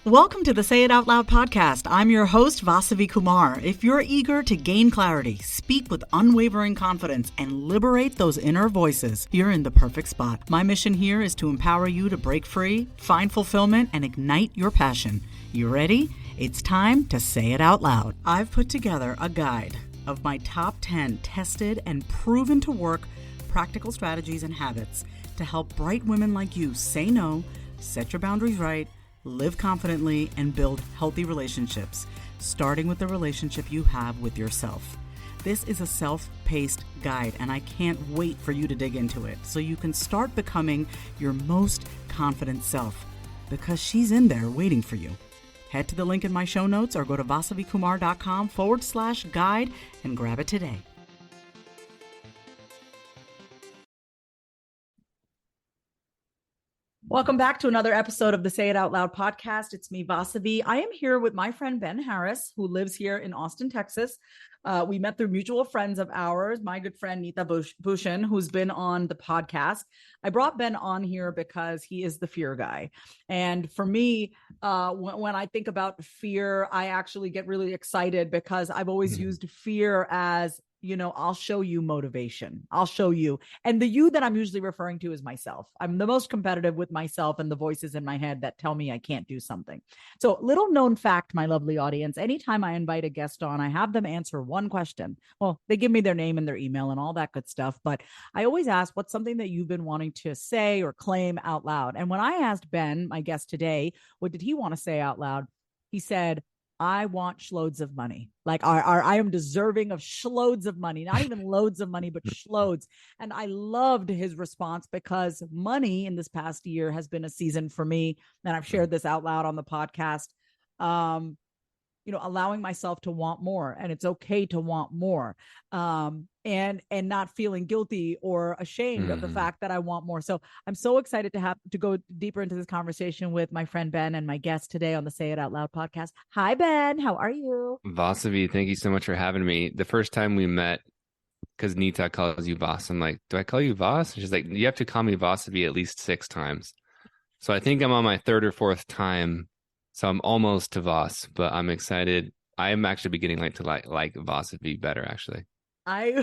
Welcome to the Say It Out Loud podcast. I'm your host, Vasavi Kumar. If you're eager to gain clarity, speak with unwavering confidence, and liberate those inner voices, you're in the perfect spot. My mission here is to empower you to break free, find fulfillment, and ignite your passion. You ready? It's time to say it out loud. I've put together a guide of my top 10 tested and proven to work practical strategies and habits to help bright women like you say no, set your boundaries right, live confidently, and build healthy relationships, starting with the relationship you have with yourself. This is a self-paced guide, and I can't wait for you to dig into it so you can start becoming your most confident self, because she's in there waiting for you. Head to the link in my show notes or go to vasavikumar.com/guide and grab it today. Welcome back to another episode of the Say It Out Loud podcast. It's me, Vasavi. I am here with my friend Ben Harris, who lives here in Austin, Texas. We met through mutual friends of ours, my good friend Nita Bhushan, who's been on the podcast. I brought Ben on here because he is the fear guy. And for me, when I think about fear, I actually get really excited because I've always used fear as, I'll show you motivation. I'll show you. And the you that I'm usually referring to is myself. I'm the most competitive with myself and the voices in my head that tell me I can't do something. So, little known fact, my lovely audience, anytime I invite a guest on, I have them answer one question. Well, they give me their name and their email and all that good stuff. But I always ask, what's something that you've been wanting to say or claim out loud? And when I asked Ben, my guest today, what did he want to say out loud? He said, I want schloads of money. Like I am deserving of schloads of money, not even loads of money, but schloads. And I loved his response because money in this past year has been a season for me. And I've shared this out loud on the podcast. Allowing myself to want more, and it's okay to want more, and not feeling guilty or ashamed of the fact that I want more. So I'm so excited to go deeper into this conversation with my friend Ben and my guest today on the Say It Out Loud podcast. Hi, Ben. How are you? Vasavi, thank you so much for having me. The first time we met, because Nita calls you Vas, I'm like, do I call you Vas? She's like, you have to call me Vasavi at least 6 times. So I think I'm on my 3rd or 4th time. So I'm almost to Vas, but I'm excited. I am actually beginning to like Vasavi better, actually. I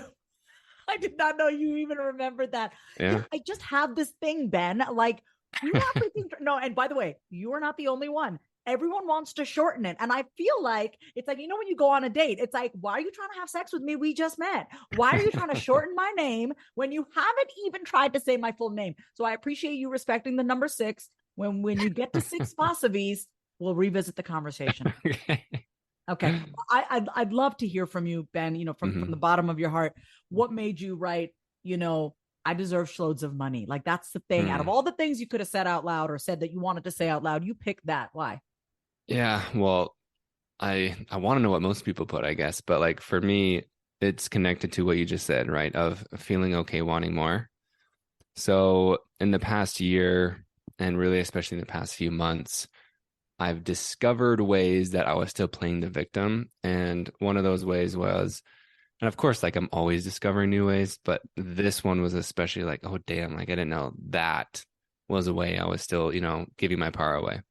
did not know you even remembered that. Yeah. I just have this thing, Ben. Like, you have to think. No, and by the way, you are not the only one. Everyone wants to shorten it. And I feel like it's like, when you go on a date, it's like, why are you trying to have sex with me? We just met. Why are you trying to shorten my name when you haven't even tried to say my full name? So I appreciate you respecting the number 6. When you get to 6 Vasavis, we'll revisit the conversation. Okay. I'd love to hear from you, Ben, from the bottom of your heart. What made you write, I deserve schloads of money? Like, that's the thing. Out of all the things you could have said out loud or said that you wanted to say out loud, you picked that. Why? Yeah, well, I want to know what most people put, I guess. But like for me, it's connected to what you just said, right? Of feeling okay, wanting more. So in the past year, and really especially in the past few months, I've discovered ways that I was still playing the victim. And one of those ways was, and of course, like I'm always discovering new ways, but this one was especially like, oh, damn, like I didn't know that was a way I was still, giving my power away.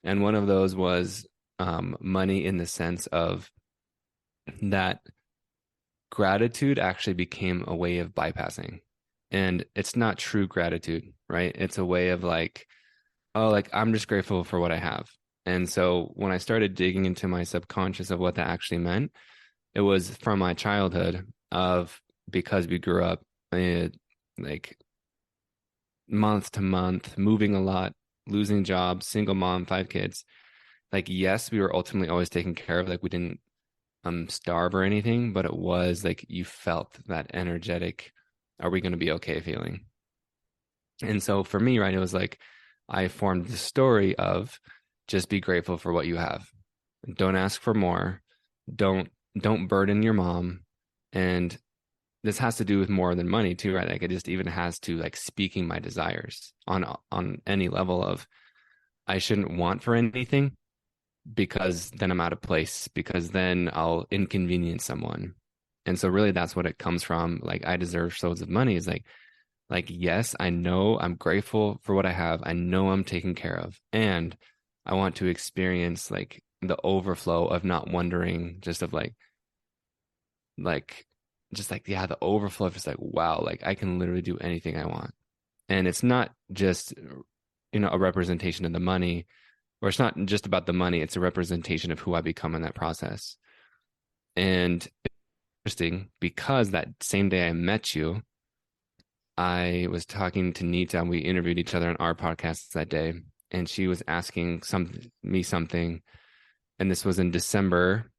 And one of those was money, in the sense of that gratitude actually became a way of bypassing. And it's not true gratitude, right? It's a way of like, oh, like I'm just grateful for what I have. And so when I started digging into my subconscious of what that actually meant, it was from my childhood because we grew up like month to month, moving a lot, losing jobs, single mom, 5 kids. Like, yes, we were ultimately always taken care of. Like we didn't starve or anything, but it was like you felt that energetic, are we going to be okay feeling? And so for me, right, it was like I formed the story of just be grateful for what you have. Don't ask for more. Don't burden your mom. And this has to do with more than money too, right? Like it just even has to like speaking my desires on any level of I shouldn't want for anything, because then I'm out of place, because then I'll inconvenience someone. And so really that's what it comes from. Like I deserve loads of money is like, yes, I know I'm grateful for what I have. I know I'm taken care of. And I want to experience like the overflow of not wondering, just of like just like yeah, the overflow of just like wow, like I can literally do anything I want. And it's not just a representation of the money, or it's not just about the money, it's a representation of who I become in that process. And interesting because that same day I met you, I was talking to Nita and we interviewed each other on our podcast that day. And she was asking me something. And this was in December.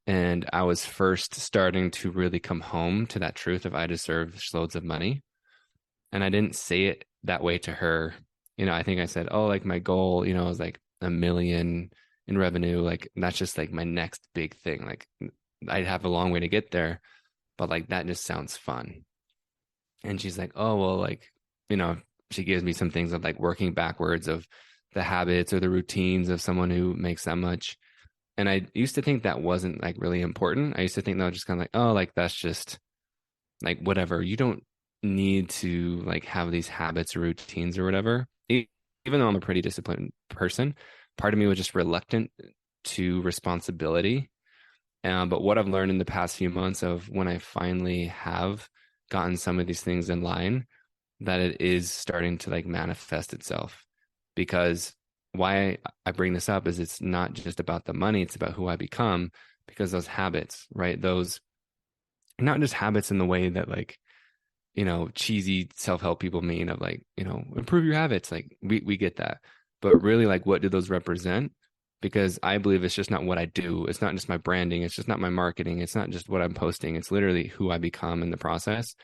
And I was first starting to really come home to that truth of I deserve loads of money. And I didn't say it that way to her. I think I said, oh, like my goal, is like 1 million in revenue. Like that's just like my next big thing. Like I'd have a long way to get there, but like that just sounds fun. And she's like, oh, well, like, you know, she gives me some things of like working backwards of the habits or the routines of someone who makes that much. And I used to think that wasn't like really important. I used to think that was just kind of like, oh, like that's just like whatever. You don't need to like have these habits or routines or whatever. Even though I'm a pretty disciplined person, part of me was just reluctant to responsibility. But what I've learned in the past few months of when I finally have gotten some of these things in line, that it is starting to like manifest itself. Because why I bring this up is it's not just about the money, it's about who I become. Because those habits, right? Those not just habits in the way that like, cheesy self-help people mean of like, improve your habits. Like we get that. But really like what do those represent? Because I believe it's just not what I do. It's not just my branding. It's just not my marketing. It's not just what I'm posting. It's literally who I become in the process.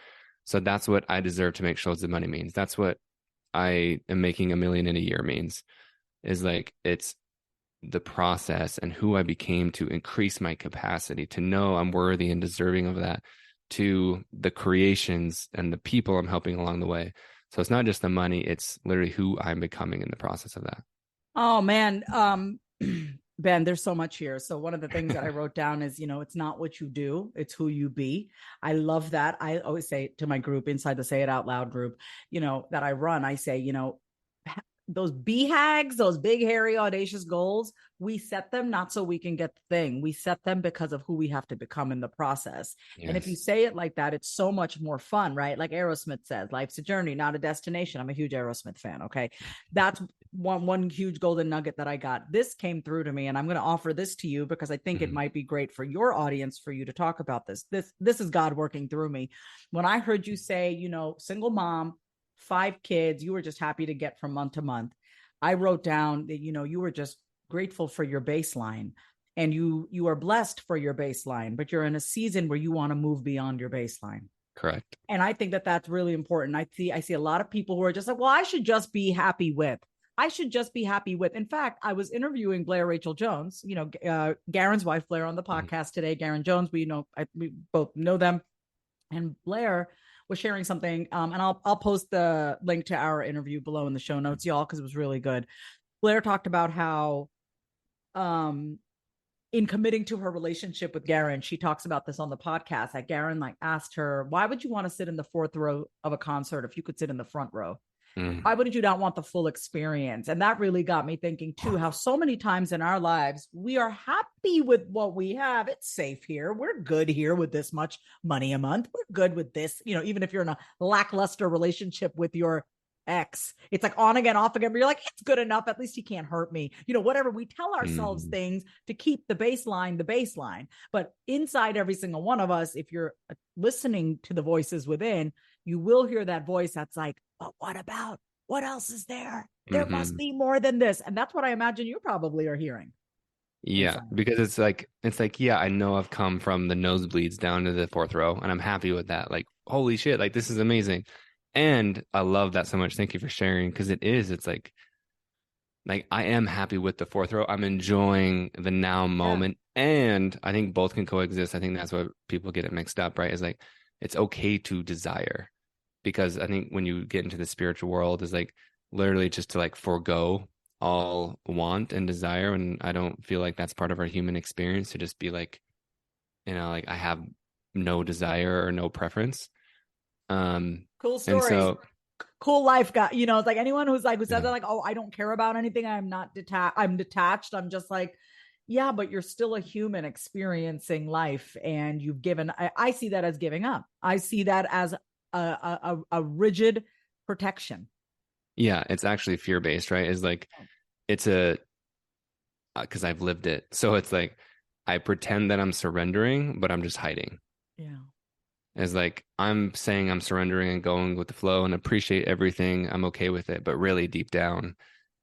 So that's what I deserve to make shows of money means. That's what I am making 1 million in a year means, is like it's the process and who I became to increase my capacity to know I'm worthy and deserving of that, to the creations and the people I'm helping along the way. So it's not just the money, it's literally who I'm becoming in the process of that. Oh man, Ben, there's so much here. So one of the things that I wrote down is, it's not what you do, it's who you be. I love that. I always say to my group inside the Say It Out Loud group, that I run, I say, those BHAGs, those big, hairy, audacious goals, we set them not so we can get the thing. We set them because of who we have to become in the process. And if you Yes. say it like that, it's so much more fun, right? Like Aerosmith says, life's a journey, not a destination. I'm a huge Aerosmith fan. Okay. That's one huge golden nugget that I got. This came through to me, and I'm going to offer this to you because I think it Mm-hmm. might be great for your audience for you to talk about this. This is God working through me. When I heard you say, single mom, 5 kids, you were just happy to get from month to month. I wrote down that, you were just grateful for your baseline, and you are blessed for your baseline, but you're in a season where you want to move beyond your baseline. Correct. And I think that that's really important. I see a lot of people who are just like, well, I should just be happy with. I should just be happy with. In fact, I was interviewing Blair Rachel Jones, Garen's wife, Blair, on the Mm-hmm. podcast today. Garen Jones, we both know them, and Blair was sharing something, and I'll post the link to our interview below in the show notes, y'all, because it was really good. Blair talked about how, um, in committing to her relationship with Garen, she talks about this on the podcast, that Garen like asked her, why would you want to sit in the fourth row of a concert if you could sit in the front row? Mm-hmm. Why wouldn't you not want the full experience? And that really got me thinking too, how so many times in our lives, we are happy with what we have. It's safe here. We're good here with this much money a month. We're good with this. Even if you're in a lackluster relationship with your ex, it's like on again, off again, but you're like, it's good enough. At least he can't hurt me. Whatever, we tell ourselves Mm-hmm. things to keep the baseline. But inside every single one of us, if you're listening to the voices within, you will hear that voice that's like, but what about, what else is there? There must Mm-hmm. be more than this. And that's what I imagine you probably are hearing Yeah, inside. because it's like, yeah, I know I've come from the nosebleeds down to the fourth row, and I'm happy with that. Like, holy shit, like this is amazing. And I love that so much. Thank you for sharing, because it's like I am happy with the fourth row. I'm enjoying the now Yeah. moment. And I think both can coexist. I think that's what people get it mixed up, right? Is like it's okay to desire. Because I think when you get into the spiritual world, is like literally just to like forego all want and desire. And I don't feel like that's part of our human experience, to just be like, like I have no desire or no preference. Um, Cool and story. so cool life guy. It's like anyone who says Yeah. that, like, oh, I don't care about anything. I'm not detached. I'm detached. I'm just like, yeah, but you're still a human experiencing life, and you've given. I see that as giving up. I see that as a rigid protection. Yeah, it's actually fear-based, right? It's like it's a because I've lived it. So it's like I pretend that I'm surrendering, but I'm just hiding. Yeah. It's like I'm saying I'm surrendering and going with the flow and appreciate everything. I'm okay with it. But really deep down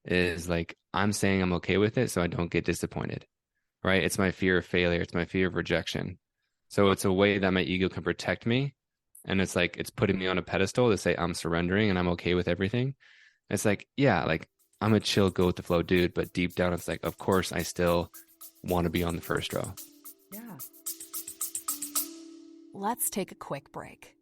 is like I'm saying I'm okay with it so I don't get disappointed, right? It's my fear of failure. It's my fear of rejection. So it's a way that my ego can protect me. And it's like it's putting me on a pedestal to say I'm surrendering and I'm okay with everything. It's like, yeah, like I'm a chill, go with the flow dude. But deep down, it's like, of course, I still want to be on the first row. Yeah. Let's take a quick break.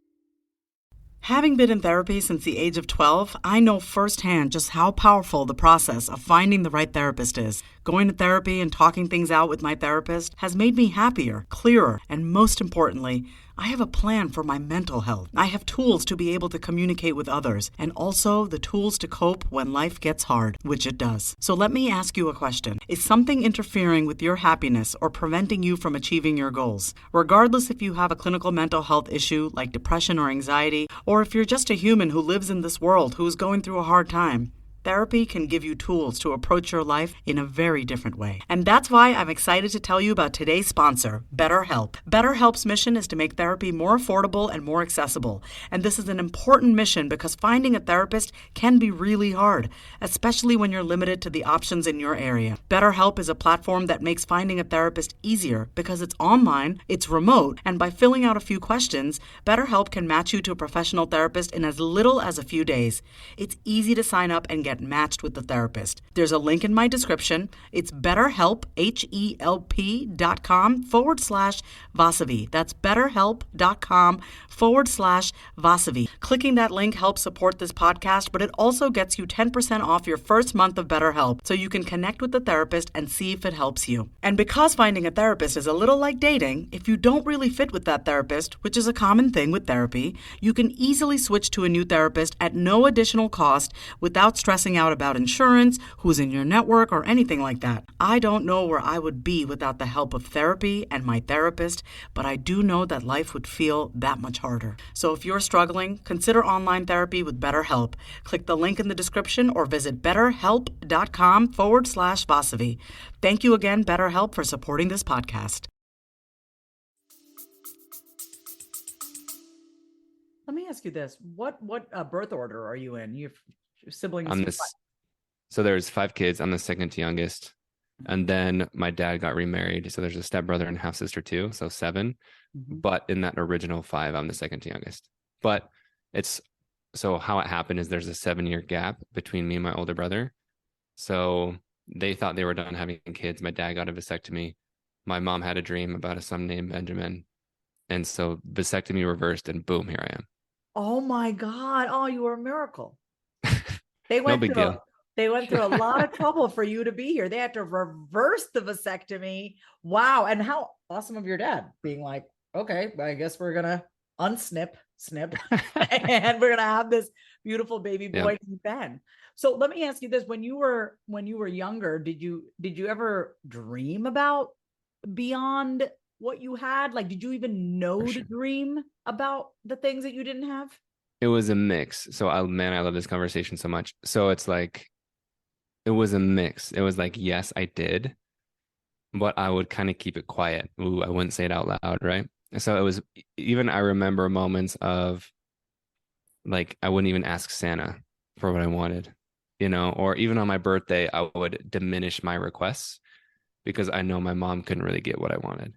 Having been in therapy since the age of 12, I know firsthand just how powerful the process of finding the right therapist is. Going to therapy and talking things out with my therapist has made me happier, clearer, and most importantly, I have a plan for my mental health. I have tools to be able to communicate with others, and also the tools to cope when life gets hard, which it does. So let me ask you a question. Is something interfering with your happiness or preventing you from achieving your goals? Regardless if you have a clinical mental health issue like depression or anxiety, or if you're just a human who lives in this world who is going through a hard time, therapy can give you tools to approach your life in a very different way. And that's why I'm excited to tell you about today's sponsor, BetterHelp. BetterHelp's mission is to make therapy more affordable and more accessible. And this is an important mission because finding a therapist can be really hard, especially when you're limited to the options in your area. BetterHelp is a platform that makes finding a therapist easier because it's online, it's remote, and by filling out a few questions, BetterHelp can match you to a professional therapist in as little as a few days. It's easy to sign up and get matched with the therapist. There's a link in my description. It's betterhelp, HELP.com/Vasavi. That's betterhelp.com/Vasavi. Clicking that link helps support this podcast, but it also gets you 10% off your first month of BetterHelp, so you can connect with the therapist and see if it helps you. And because finding a therapist is a little like dating, if you don't really fit with that therapist, which is a common thing with therapy, you can easily switch to a new therapist at no additional cost without stressing out about insurance, who's in your network, or anything like that. I don't know where I would be without the help of therapy and my therapist, but I do know that life would feel that much harder. So if you're struggling, consider online therapy with BetterHelp. Click the link in the description or visit betterhelp.com/Vasavi. Thank you again, BetterHelp, for supporting this podcast. Let me ask you this: what birth order are you in? Your siblings? I'm this, so there's 5 kids. I'm the second to youngest. And then my dad got remarried. So there's a stepbrother and half sister too. So 7. Mhm. But in that original 5, I'm the second to youngest. But it's so how it happened is there's a 7-year gap between me and my older brother. So they thought they were done having kids. My dad got a vasectomy. My mom had a dream about a son named Benjamin. And so vasectomy reversed and boom, here I am. Oh my God! Oh, you were a miracle. They No went big through deal. they went through a lot of trouble for you to be here. They had to reverse the vasectomy. Wow. And how awesome of your dad being like, okay, I guess we're gonna snip, and we're gonna have this beautiful baby boy Yeah. named Ben. So let me ask you this: when you were younger, did you ever dream about beyond what you had? Like, did you even know For to sure. dream about the things that you didn't have? It was a mix. So I love this conversation so much. So it's like it was a mix. It was like, yes, I did, but I would kind of keep it quiet. Ooh, I wouldn't say it out loud, right? So it was even I remember moments of like I wouldn't even ask Santa for what I wanted, or even on my birthday, I would diminish my requests because I know my mom couldn't really get what I wanted.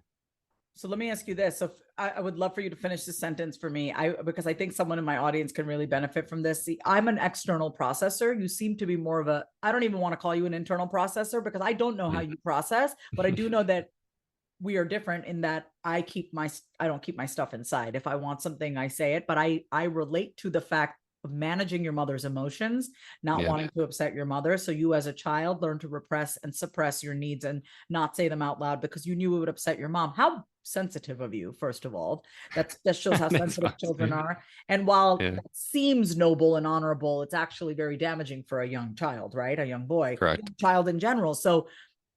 So let me ask you this. So I would love for you to finish this sentence for me. Because I think someone in my audience can really benefit from this. See, I'm an external processor. You seem to be more of I don't even want to call you an internal processor because I don't know how Mhm. you process, but I do know that we are different in that I don't keep my stuff inside. If I want something, I say it, but I relate to the fact managing your mother's emotions, not Yeah. wanting to upset your mother. So you as a child learn to repress and suppress your needs and not say them out loud because you knew it would upset your mom. How sensitive of you, first of all. That shows how That's sensitive children fine. are. And while Yeah. that seems noble and honorable, it's actually very damaging for a young child, right? A young boy, Correct. child in general. So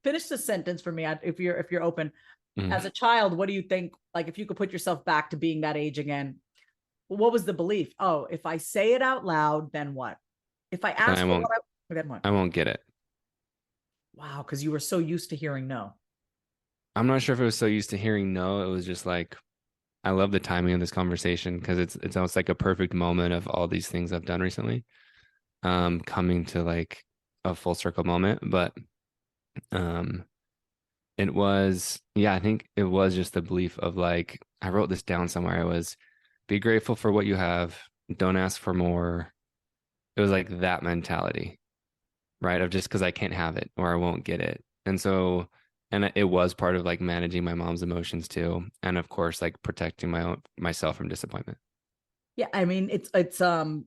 finish the sentence for me if you're open. As a child, what do you think, like if you could put yourself back to being that age again, what was the belief? Oh, if I say it out loud, then what? If I Then ask I for won't what then what? I won't get it. Wow, because you were so used to hearing no. I'm not sure if it was so used to hearing no. It was just like I love the timing of this conversation because it's almost like a perfect moment of all these things I've done recently, coming to like a full circle moment. But um, it was, yeah, I think it was just the belief of like I wrote this down somewhere. It was be grateful for what you have, don't ask for more. It was like that mentality, right? Of just because I can't have it or I won't get it. And so, and it was part of like managing my mom's emotions too. And of course, like protecting myself from disappointment. Yeah, I mean it's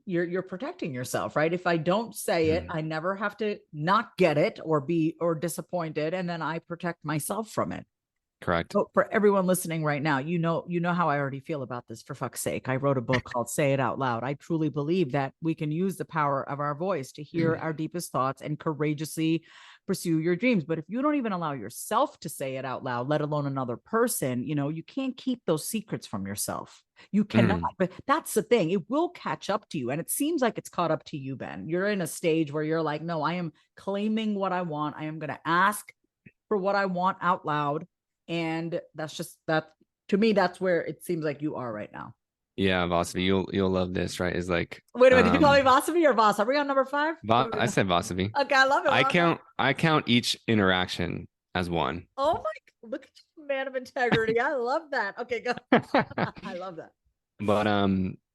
you're protecting yourself, right? If I don't say it, I never have to not get it or be or disappointed, and then I protect myself from it. Correct. So for everyone listening right now, you know how I already feel about this, for fuck's sake. I wrote a book called Say It Out Loud. I truly believe that we can use the power of our voice to hear our deepest thoughts and courageously pursue your dreams. But if you don't even allow yourself to say it out loud, let alone another person, you can't keep those secrets from yourself. You cannot. But that's the thing. It will catch up to you. And it seems like it's caught up to you, Ben. You're in a stage where you're like, no, I am claiming what I want. I am going to ask for what I want out loud. And that's just that to me, that's where it seems like you are right now. Yeah, Vasavi, you'll love this, right? Is like wait a minute, did you call me Vasavi or Voss? Are we on number 5? I said Vasavi. Okay, I love it. I count each interaction as one. Oh my, look at you, man of integrity. I love that. Okay, go. I love that. But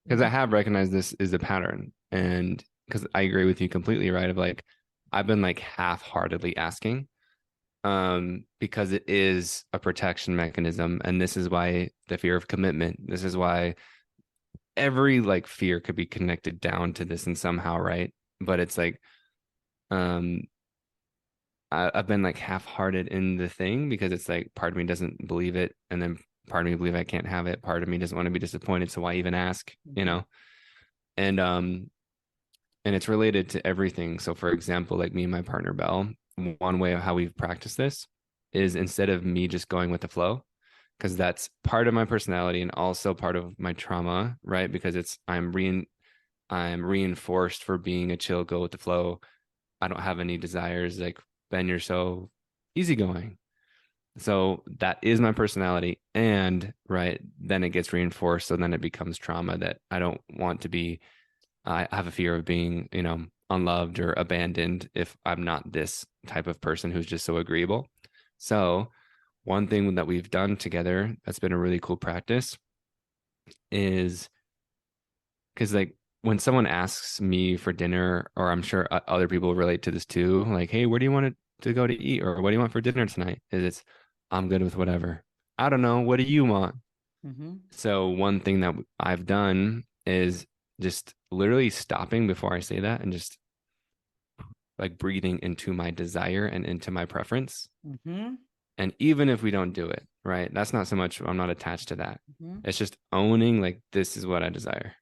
because I have recognized this is a pattern, and because I agree with you completely, right? Of like I've been like half-heartedly asking. Because it is a protection mechanism, and this is why the fear of commitment, this is why every like fear could be connected down to this and somehow, right? But it's like I've been like half-hearted in the thing because it's like part of me doesn't believe it, and then part of me believe I can't have it, part of me doesn't want to be disappointed, so why even ask, and it's related to everything. So for example, like me and my partner Belle, one way of how we've practiced this is instead of me just going with the flow, because that's part of my personality and also part of my trauma, right? Because I'm reinforced for being a chill, go with the flow. I don't have any desires. Like, Ben, you're so easygoing. So that is my personality. And right, then it gets reinforced. So then it becomes trauma that I don't want to be. I have a fear of being, unloved or abandoned if I'm not this type of person who's just so agreeable. So one thing that we've done together that's been a really cool practice is because like when someone asks me for dinner, or I'm sure other people relate to this too, like, hey, where do you want to go to eat? Or what do you want for dinner tonight? I'm good with whatever. I don't know. What do you want? So one thing that I've done is just literally stopping before I say that and just like breathing into my desire and into my preference. And even if we don't do it, right, that's not so much, I'm not attached to that. It's just owning like, this is what I desire.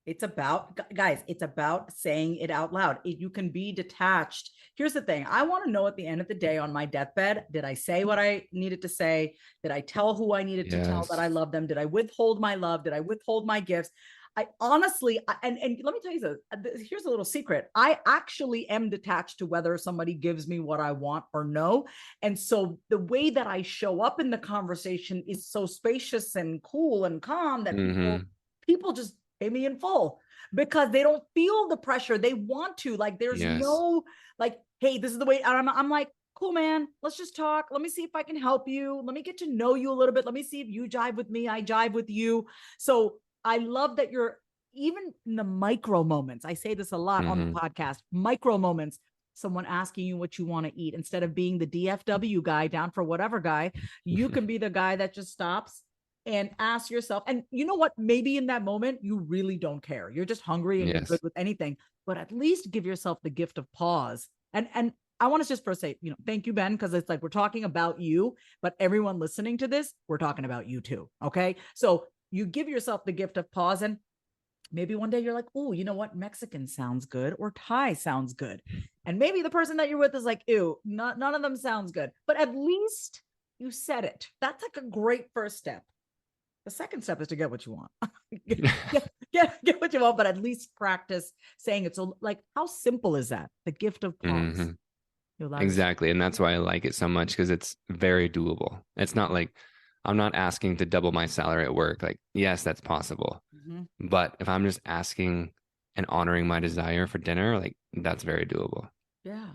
It's about, guys, it's about saying it out loud. You can be detached. Here's the thing. I want to know at the end of the day on my deathbed, did I say what I needed to say? Did I tell who I needed to tell that I love them? Did I withhold my love? Did I withhold my gifts? I honestly, and let me tell you this, here's a little secret. I actually am detached to whether somebody gives me what I want or no. And so the way that I show up in the conversation is so spacious and cool and calm that people just pay me in full because they don't feel the pressure. They want to, like, there's no like, hey, this is the way I'm like, cool, man, let's just talk. Let me see if I can help you. Let me get to know you a little bit. Let me see if you jive with me. I jive with you. So I love that you're even in the micro moments. I say this a lot on the podcast, micro moments, someone asking you what you want to eat instead of being the DFW guy down for whatever guy, you can be the guy that just stops and ask yourself, and you know what, maybe in that moment you really don't care, you're just hungry and you're good with anything, but at least give yourself the gift of pause. And I want to just first say, thank you, Ben, because it's like we're talking about you, but everyone listening to this, we're talking about you too. Okay, so you give yourself the gift of pause, and maybe one day you're like, oh, you know what, Mexican sounds good, or Thai sounds good, and maybe the person that you're with is like, ew, none of them sounds good, but at least you said it. That's like a great first step. The second step is to get what you want. get what you want, but at least practice saying it. So, like, how simple is that? The gift of pause. Mm-hmm. Exactly. And that's why I like it so much, because it's very doable. It's not like I'm not asking to double my salary at work. Like, yes, that's possible. Mm-hmm. But if I'm just asking and honoring my desire for dinner, like, that's very doable. Yeah.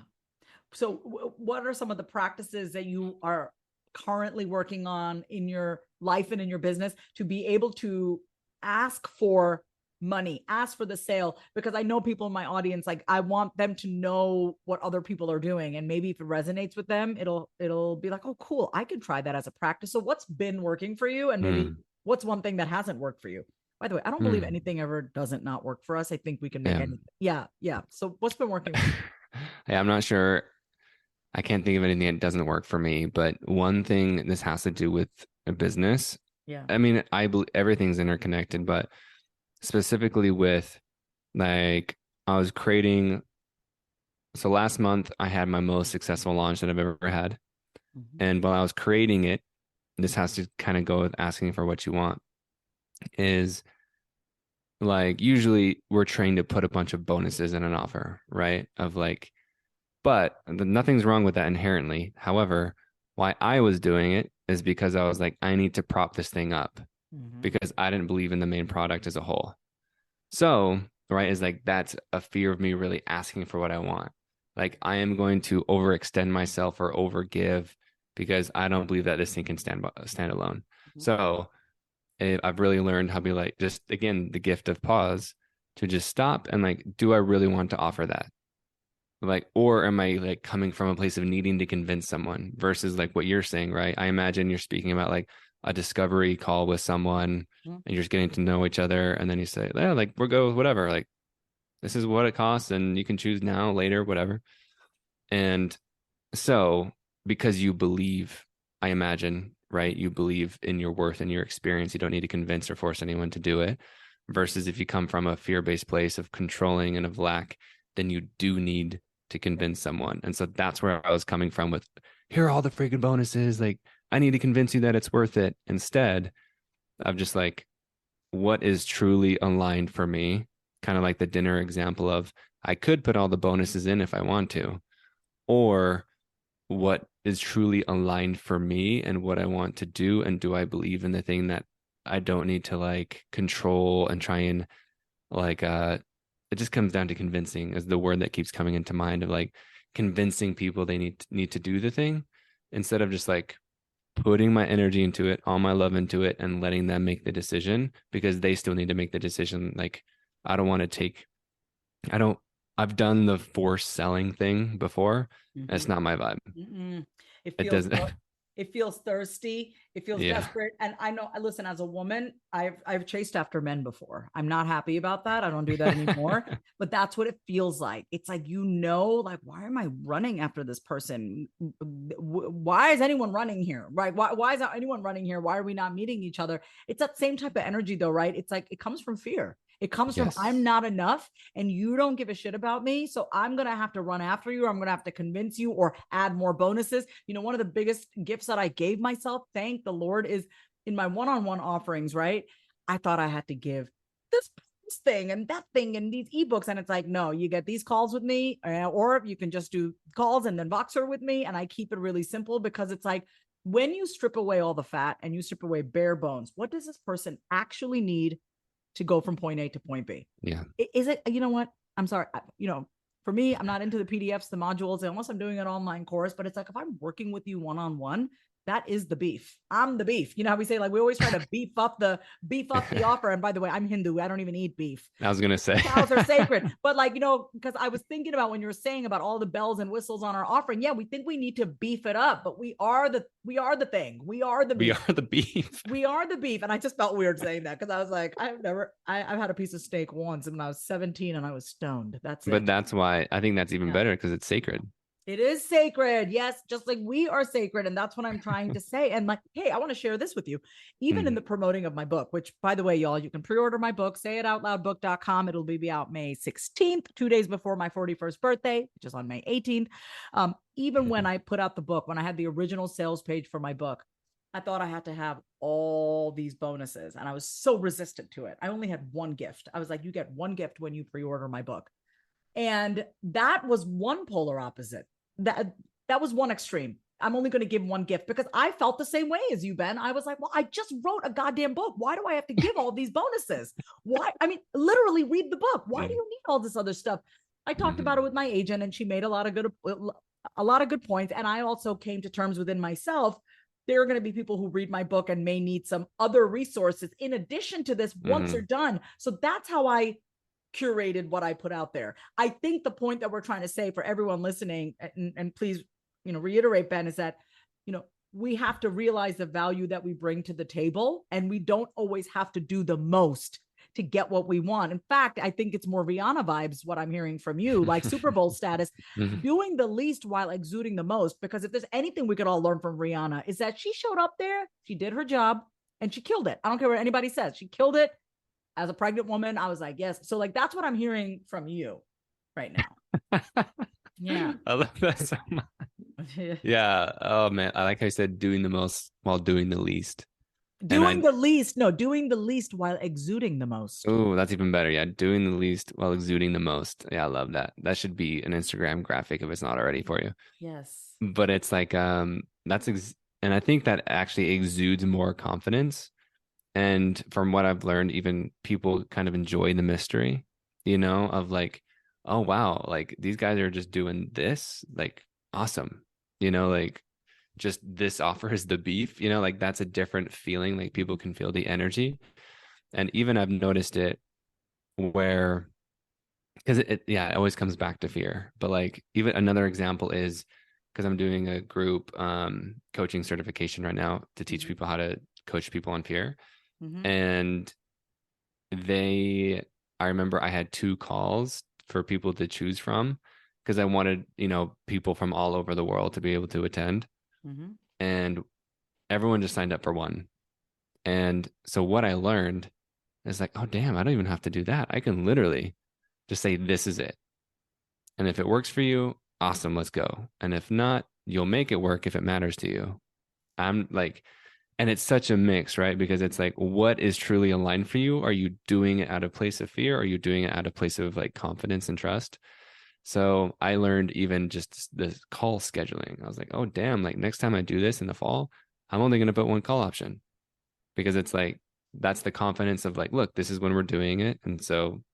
So what are some of the practices that you are currently working on in your life and in your business to be able to ask for money, ask for the sale? Because I know people in my audience, like, I want them to know what other people are doing, and maybe if it resonates with them, it'll be like, oh, cool, I can try that as a practice. So what's been working for you, and maybe what's one thing that hasn't worked for you? By the way, I don't believe anything ever doesn't not work for us. I think we can make anything. Yeah. So what's been working for you? Hey, I'm not sure. I can't think of anything that doesn't work for me, but one thing, this has to do with a business. Yeah. I mean, I believe everything's interconnected, but specifically with, like, I was creating. So last month I had my most successful launch that I've ever had. And while I was creating it, this has to kind of go with asking for what you want, is like, usually we're trained to put a bunch of bonuses in an offer, right? Of like, but nothing's wrong with that inherently. However, why I was doing it is because I was like, I need to prop this thing up, because I didn't believe in the main product as a whole. So, right, is like, that's a fear of me really asking for what I want. Like, I am going to overextend myself or overgive because I don't believe that this thing can stand alone. So I've really learned how to be like, just again, the gift of pause, to just stop and like, do I really want to offer that? Like, or am I like coming from a place of needing to convince someone versus like what you're saying, right? I imagine you're speaking about like a discovery call with someone and you're just getting to know each other. And then you say, yeah, like, we'll go with whatever, like, this is what it costs and you can choose now, later, whatever. And so, because you believe, I imagine, right? You believe in your worth and your experience. You don't need to convince or force anyone to do it. Versus if you come from a fear-based place of controlling and of lack, then you do need to convince someone. And so that's where I was coming from with, here are all the freaking bonuses. Like, I need to convince you that it's worth it. Instead of just like, what is truly aligned for me? Kind of like the dinner example of, I could put all the bonuses in if I want to, or what is truly aligned for me and what I want to do. And do I believe in the thing that I don't need to like control and try and like, it just comes down to convincing is the word that keeps coming into mind, of like convincing people they need to do the thing, instead of just like putting my energy into it, all my love into it, and letting them make the decision, because they still need to make the decision. Like, I don't want to take, I've done the force selling thing before. It's not my vibe. It doesn't. It feels thirsty. It feels desperate. And I know, listen, as a woman, I've chased after men before. I'm not happy about that. I don't do that anymore. But that's what it feels like. It's like, like, why am I running after this person? Why is anyone running here? Right? Why is anyone running here? Why are we not meeting each other? It's that same type of energy though, right? It's like, it comes from fear. It comes from, I'm not enough and you don't give a shit about me. So I'm going to have to run after you, or I'm going to have to convince you or add more bonuses. One of the biggest gifts that I gave myself, thank the Lord, is in my one-on-one offerings, right? I thought I had to give this thing and that thing and these ebooks. And it's like, no, you get these calls with me, or you can just do calls and then Voxer with me. And I keep it really simple, because it's like, when you strip away all the fat and you strip away bare bones, what does this person actually need to go from point A to point B? Yeah. Is it, you know what? I'm sorry. For me, I'm not into the PDFs, the modules, unless I'm doing an online course, but it's like, if I'm working with you one-on-one, That is the beef. I'm the beef. You know how we say, like, we always try to beef up the offer. And by the way, I'm Hindu. I don't even eat beef. I was gonna say Cows are sacred. But like, because I was thinking about when you were saying about all the bells and whistles on our offering. Yeah, we think we need to beef it up, but we are the thing. We are the beef. we are the beef. We are the beef. And I just felt weird saying that because I was like, I've had a piece of steak once when I was 17 and I was stoned. That's it. But that's why I think that's even better because it's sacred. It is sacred. Yes. Just like we are sacred. And that's what I'm trying to say. And like, hey, I want to share this with you, even in the promoting of my book, which by the way, y'all, you can pre-order my book, sayitoutloudbook.com. It'll be out May 16th, 2 days before my 41st birthday, which is on May 18th. Even when I put out the book, when I had the original sales page for my book, I thought I had to have all these bonuses and I was so resistant to it. I only had one gift. I was like, you get one gift when you pre-order my book. And that was one polar opposite. That was one extreme. I'm only going to give one gift because I felt the same way as you, Ben. I was like, well, I just wrote a goddamn book. Why do I have to give all these bonuses? Why? I mean, literally read the book. Why do you need all this other stuff? I talked about it with my agent and she made a lot of good points. And I also came to terms within myself. There are going to be people who read my book and may need some other resources in addition to this once they're done. So that's how I curated what I put out there. I think the point that we're trying to say for everyone listening, and please, reiterate, Ben, is that, we have to realize the value that we bring to the table, and we don't always have to do the most to get what we want. In fact, I think it's more Rihanna vibes, what I'm hearing from you, like Super Bowl status, doing the least while exuding the most. Because if there's anything we could all learn from Rihanna, is that she showed up there, she did her job, and she killed it. I don't care what anybody says. She killed it. As a pregnant woman, I was like, yes. So like, that's what I'm hearing from you right now. Yeah. I love that so much. Yeah. Oh man. I like how you said doing the most while doing the least. Doing the least while exuding the most. Oh, that's even better. Yeah. Doing the least while exuding the most. Yeah. I love that. That should be an Instagram graphic if it's not already for you. Yes. But it's like, and I think that actually exudes more confidence. And from what I've learned, even people kind of enjoy the mystery, of like, oh, wow, like these guys are just doing this, like, awesome, like just this offers the beef, like that's a different feeling. Like people can feel the energy. And even I've noticed it where, because it always comes back to fear. But like even another example is because I'm doing a group coaching certification right now to teach people how to coach people on fear. And I remember I had 2 calls for people to choose from because I wanted, people from all over the world to be able to attend. And everyone just signed up for one. And so what I learned is like, oh, damn, I don't even have to do that. I can literally just say, this is it. And if it works for you, awesome, let's go. And if not, you'll make it work if it matters to you. I'm like, and it's such a mix, right? Because it's like, what is truly aligned for you? Are you doing it out of place of fear? Or are you doing it out of place of like confidence and trust? So I learned even just the call scheduling. I was like, oh, damn, like next time I do this in the fall, I'm only going to put one call option because it's like, that's the confidence of like, look, this is when we're doing it. And so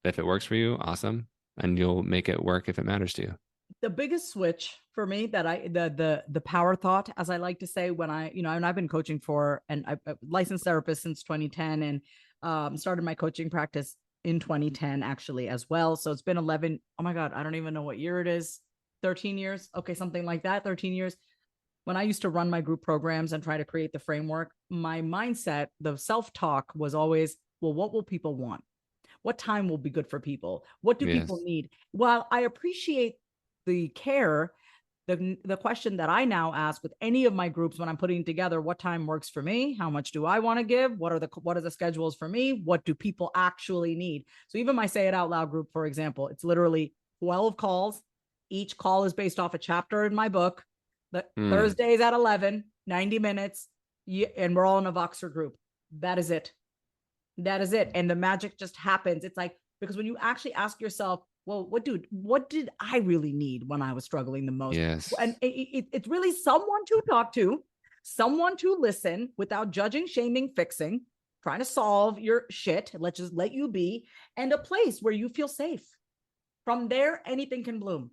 if it works for you, awesome. And you'll make it work if it matters to you. The biggest switch for me that the power thought, as I like to say, when and I've been coaching I'm a licensed therapist since 2010 and started my coaching practice in 2010 actually as well. So it's been 11. Oh my God. I don't even know what year it is. 13 years. Okay. Something like that. 13 years. When I used to run my group programs and try to create the framework, my mindset, the self-talk was always, well, what will people want? What time will be good for people? What do people need? While I appreciate the care, the question that I now ask with any of my groups when I'm putting together, what time works for me? How much do I want to give? What are the schedules for me? What do people actually need? So even my Say It Out Loud group, for example, it's literally 12 calls. Each call is based off a chapter in my book. Thursdays at 11, 90 minutes. And we're all in a Voxer group. That is it. And the magic just happens. It's like, because when you actually ask yourself, well, what did I really need when I was struggling the most? Yes. And it's really someone to talk to, someone to listen without judging, shaming, fixing, trying to solve your shit. Let's just let you be, and a place where you feel safe. From there, anything can bloom.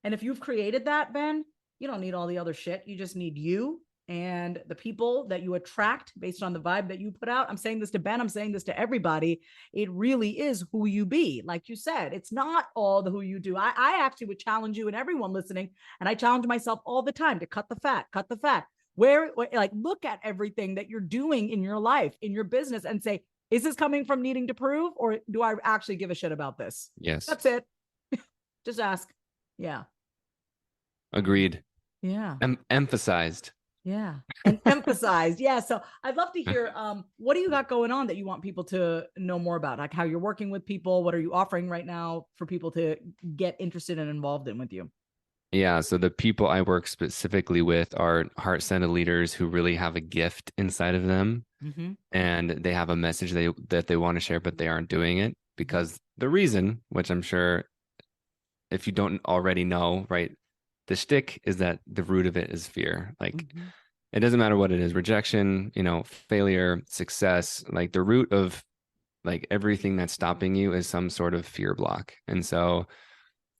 And if you've created that, Ben, you don't need all the other shit. You just need you and the people that you attract based on the vibe that you put out. I'm saying this to Ben, I'm saying this to everybody. It really is who you be. Like you said, it's not all the who you do. I actually would challenge you and everyone listening, and I challenge myself all the time to cut the fat, cut the fat. Like, look at everything that you're doing in your life, in your business, and say, is this coming from needing to prove, or do I actually give a shit about this? Yes. That's it. Just ask. Yeah. Agreed. Yeah. Emphasized. Yeah. And emphasized. Yeah. So I'd love to hear, what do you got going on that you want people to know more about? Like how you're working with people. What are you offering right now for people to get interested and involved in with you? Yeah. So the people I work specifically with are heart-centered leaders who really have a gift inside of them, and they have a message that they want to share, but they aren't doing it because the reason, which I'm sure if you don't already know, right? The shtick is that the root of it is fear. Like it doesn't matter what it is, rejection, failure, success, like the root of like everything that's stopping you is some sort of fear block. And so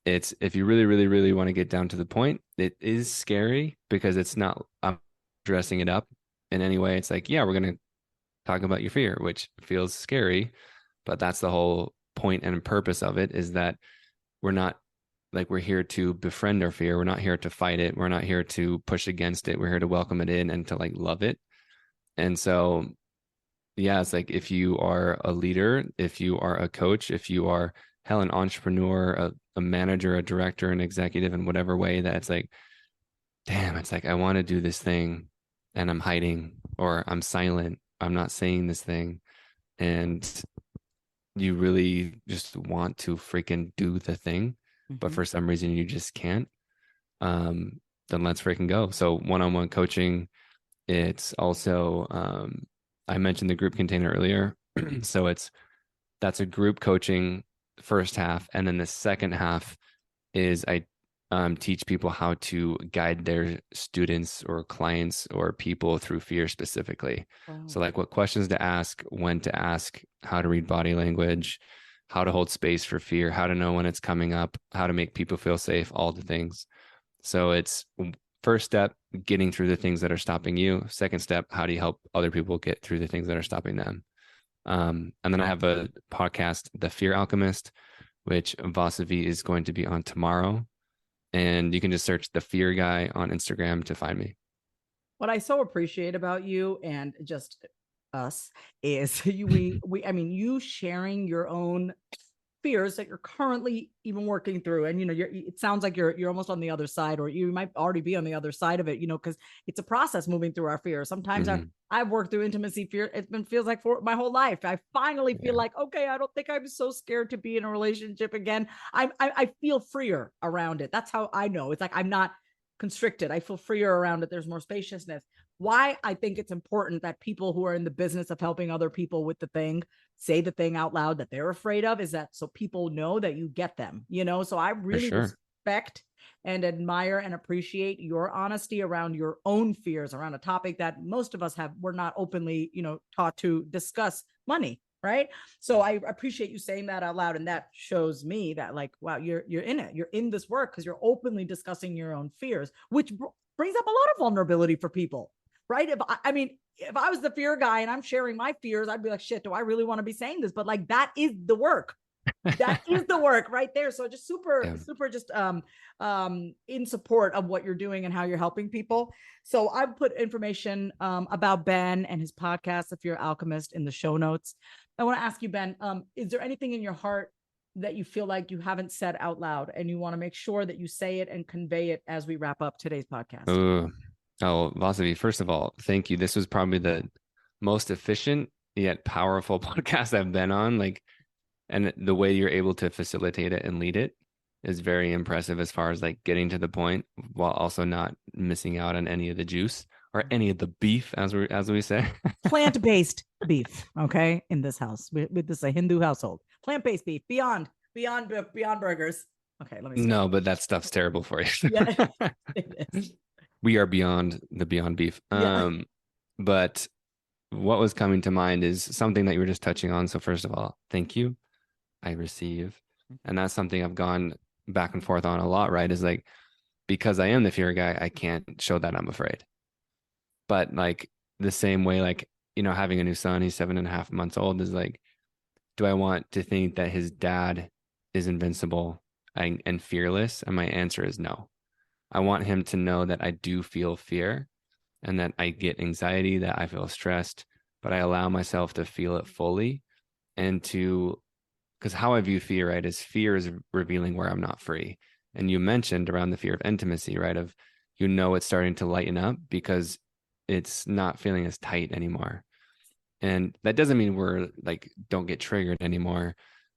it's, if you really, really, really want to get down to the point, it is scary because it's not dressing it up in any way. It's like, yeah, we're going to talk about your fear, which feels scary, but that's the whole point and purpose of it, is that we're not like, we're here to befriend our fear. We're not here to fight it. We're not here to push against it. We're here to welcome it in and to like love it. And so, yeah, it's like if you are a leader, if you are a coach, if you are an entrepreneur, a manager, a director, an executive, in whatever way that it's like, damn, it's like, I want to do this thing and I'm hiding or I'm silent. I'm not saying this thing. And you really just want to freaking do the thing, but for some reason you just can't, then let's freaking go. So one-on-one coaching, it's also, I mentioned the group container earlier. So that's a group coaching first half. And then the second half is I teach people how to guide their students or clients or people through fear specifically. Wow. So like what questions to ask, when to ask, how to read body language, how to hold space for fear, how to know when it's coming up, how to make people feel safe, all the things. So it's first step, getting through the things that are stopping you. Second step, how do you help other people get through the things that are stopping them? And then I have a podcast, The Fear Alchemist, which Vasavi is going to be on tomorrow. And you can just search The Fear Guy on Instagram to find me. What I so appreciate about you and just us is you sharing your own fears that you're currently even working through. And, it sounds like you're almost on the other side, or you might already be on the other side of it, because it's a process moving through our fears. Sometimes I've worked through intimacy fear. Feels like for my whole life. I finally feel like, okay, I don't think I'm so scared to be in a relationship again. I feel freer around it. That's how I know. It's like, I'm not constricted. I feel freer around it. There's more spaciousness. Why I think it's important that people who are in the business of helping other people with the thing say the thing out loud that they're afraid of, is that so people know that you get them, so I really respect and admire and appreciate your honesty around your own fears around a topic that most of us we're not openly, taught to discuss money. Right. So I appreciate you saying that out loud. And that shows me that like, wow, you're in it. You're in this work because you're openly discussing your own fears, which brings up a lot of vulnerability for people. Right. If I was the fear guy and I'm sharing my fears, I'd be like, shit, do I really want to be saying this? But like, that is the work. That is the work right there. So just super just in support of what you're doing and how you're helping people. So I've put information about Ben and his podcast, The Fear Alchemist, in the show notes. I want to ask you, Ben, is there anything in your heart that you feel like you haven't said out loud and you want to make sure that you say it and convey it as we wrap up today's podcast? Oh, Vasavi, first of all, thank you. This was probably the most efficient yet powerful podcast I've been on. Like, and the way you're able to facilitate it and lead it is very impressive as far as like getting to the point while also not missing out on any of the juice or any of the beef, as we say. Plant-based beef, okay, in this house. With this a Hindu household. Plant-based beef, beyond burgers. Okay, let me start. No, but that stuff's terrible for you. Yeah, it is. We are beyond the beyond beef. But what was coming to mind is something that you were just touching on. So first of all, thank you. I receive. And that's something I've gone back and forth on a lot, right? Is like, because I am the fear guy, I can't show that I'm afraid. But like the same way, like, having a new son, he's 7.5 months old, is like, do I want to think that his dad is invincible and fearless? And my answer is no. I want him to know that I do feel fear and that I get anxiety, that I feel stressed, but I allow myself to feel it fully and to, because how I view fear, right, is fear is revealing where I'm not free. And you mentioned around the fear of intimacy, right, of, it's starting to lighten up because it's not feeling as tight anymore. And that doesn't mean we're like, don't get triggered anymore,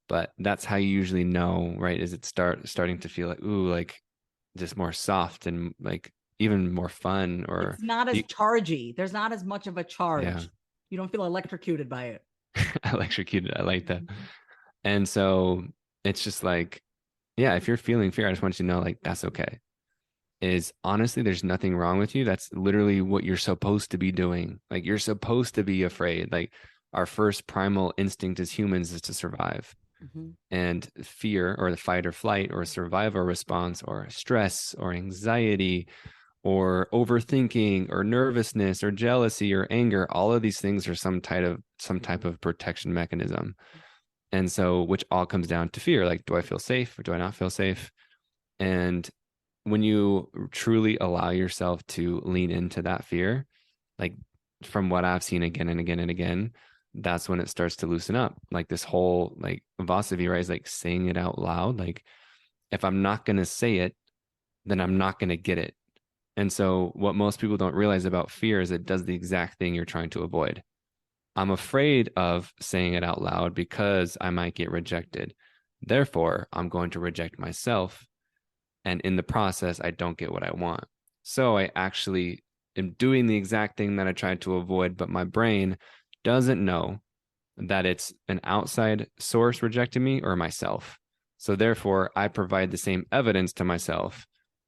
but that's how you usually know, right, is it starting to feel like, ooh, like just more soft and like even more fun, or it's not as chargy. There's not as much of a charge. Yeah. You don't feel electrocuted by it. Electrocuted. I like that. And so it's just like, yeah, if you're feeling fear, I just want you to know, like, that's okay. Is honestly, there's nothing wrong with you. That's literally what you're supposed to be doing. Like, you're supposed to be afraid. Like, our first primal instinct as humans is to survive. Mm-hmm. And fear, or the fight or flight or survival response, or stress or anxiety or overthinking or nervousness or jealousy or anger, all of these things are some type of protection mechanism. And so, which all comes down to fear. Like, do I feel safe or do I not feel safe? And when you truly allow yourself to lean into that fear, like, from what I've seen again and again and again, that's when it starts to loosen up. Like, this whole, like, Vasavi, right, is like saying it out loud. Like, if I'm not going to say it, then I'm not going to get it. And so what most people don't realize about fear is it does the exact thing you're trying to avoid. I'm afraid of saying it out loud because I might get rejected. Therefore, I'm going to reject myself. And in the process, I don't get what I want. So I actually am doing the exact thing that I tried to avoid, but my brain doesn't know that it's an outside source rejecting me or myself. So therefore, I provide the same evidence to myself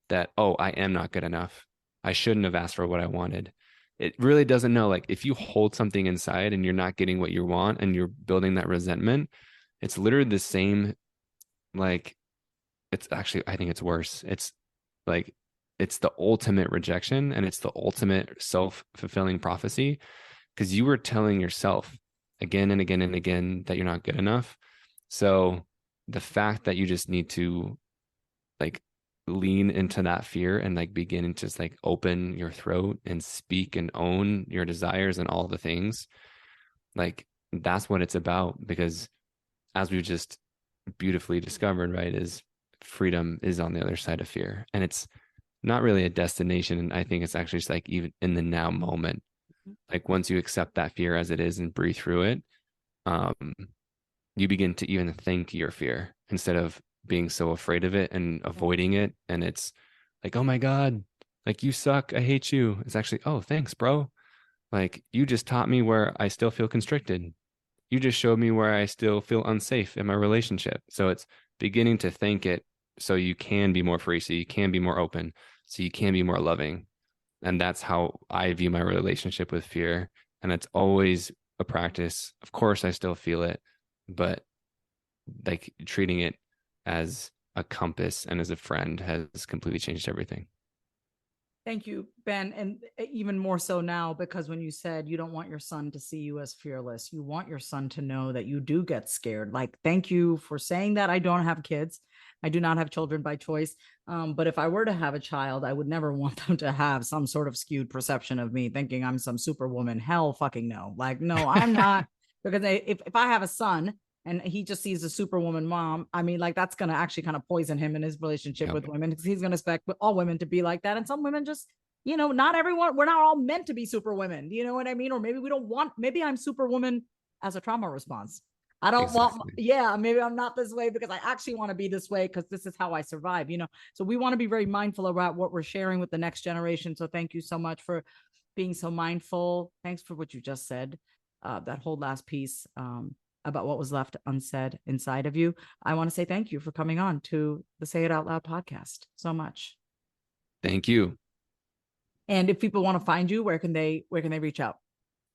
that, oh, I am not good enough. I shouldn't have asked for what I wanted. It really doesn't know. Like, if you hold something inside and you're not getting what you want and you're building that resentment, it's literally the same. Like, it's actually, I think it's worse. It's like, it's the ultimate rejection, and it's the ultimate self-fulfilling prophecy, because you were telling yourself again and again and again that you're not good enough. So the fact that you just need to, like, lean into that fear and, like, begin to just, like, open your throat and speak and own your desires and all the things, like, that's what it's about. Because as we've just beautifully discovered, right, is freedom is on the other side of fear, and it's not really a destination. And I think it's actually just, like, even in the now moment, like, once you accept that fear as it is and breathe through it, you begin to even thank your fear instead of being so afraid of it and avoiding it. And it's like, oh my God, like, you suck, I hate you. It's actually, oh, thanks, bro. Like, you just taught me where I still feel constricted. You just showed me where I still feel unsafe in my relationship. So it's beginning to thank it so you can be more free, so you can be more open, so you can be more loving. And that's how I view my relationship with fear. And it's always a practice. Of course, I still feel it, but, like, treating it as a compass and as a friend has completely changed everything. Thank you, Ben. And even more so now, because when you said you don't want your son to see you as fearless, you want your son to know that you do get scared. Like, thank you for saying that. I don't have kids. I do not have children by choice. But if I were to have a child, I would never want them to have some sort of skewed perception of me, thinking I'm some superwoman. Hell fucking no. Like, no, I'm not. Because if I have a son and he just sees a superwoman mom, I mean, like, that's going to actually kind of poison him in his relationship with women, because he's going to expect all women to be like that. And some women just, not everyone, we're not all meant to be superwomen. You know what I mean? Or maybe we don't want, maybe I'm superwoman as a trauma response. I don't want, maybe I'm not this way because I actually want to be this way because this is how I survive, So we want to be very mindful about what we're sharing with the next generation. So thank you so much for being so mindful. Thanks for what you just said. That whole last piece about what was left unsaid inside of you. I want to say thank you for coming on to the Say It Out Loud podcast so much. Thank you. And if people want to find you, where can they reach out?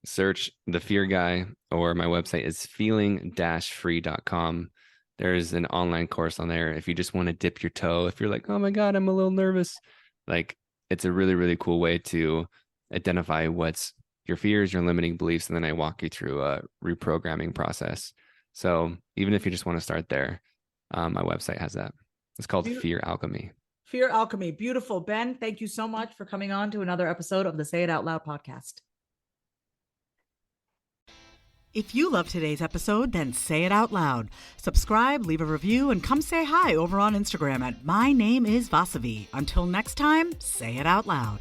Search The Fear Guy, or my website is feeling-free.com. There's an online course on there. If you just want to dip your toe, if you're like, oh my God, I'm a little nervous, like, it's a really, really cool way to identify what's your fears, your limiting beliefs, and then I walk you through a reprogramming process. So even if you just want to start there, my website has that. It's called Fear Alchemy. Fear Alchemy. Beautiful. Ben, thank you so much for coming on to another episode of the Say It Out Loud podcast. If you love today's episode, then say it out loud. Subscribe, leave a review, and come say hi over on Instagram at My Name is Vasavi. Until next time, say it out loud.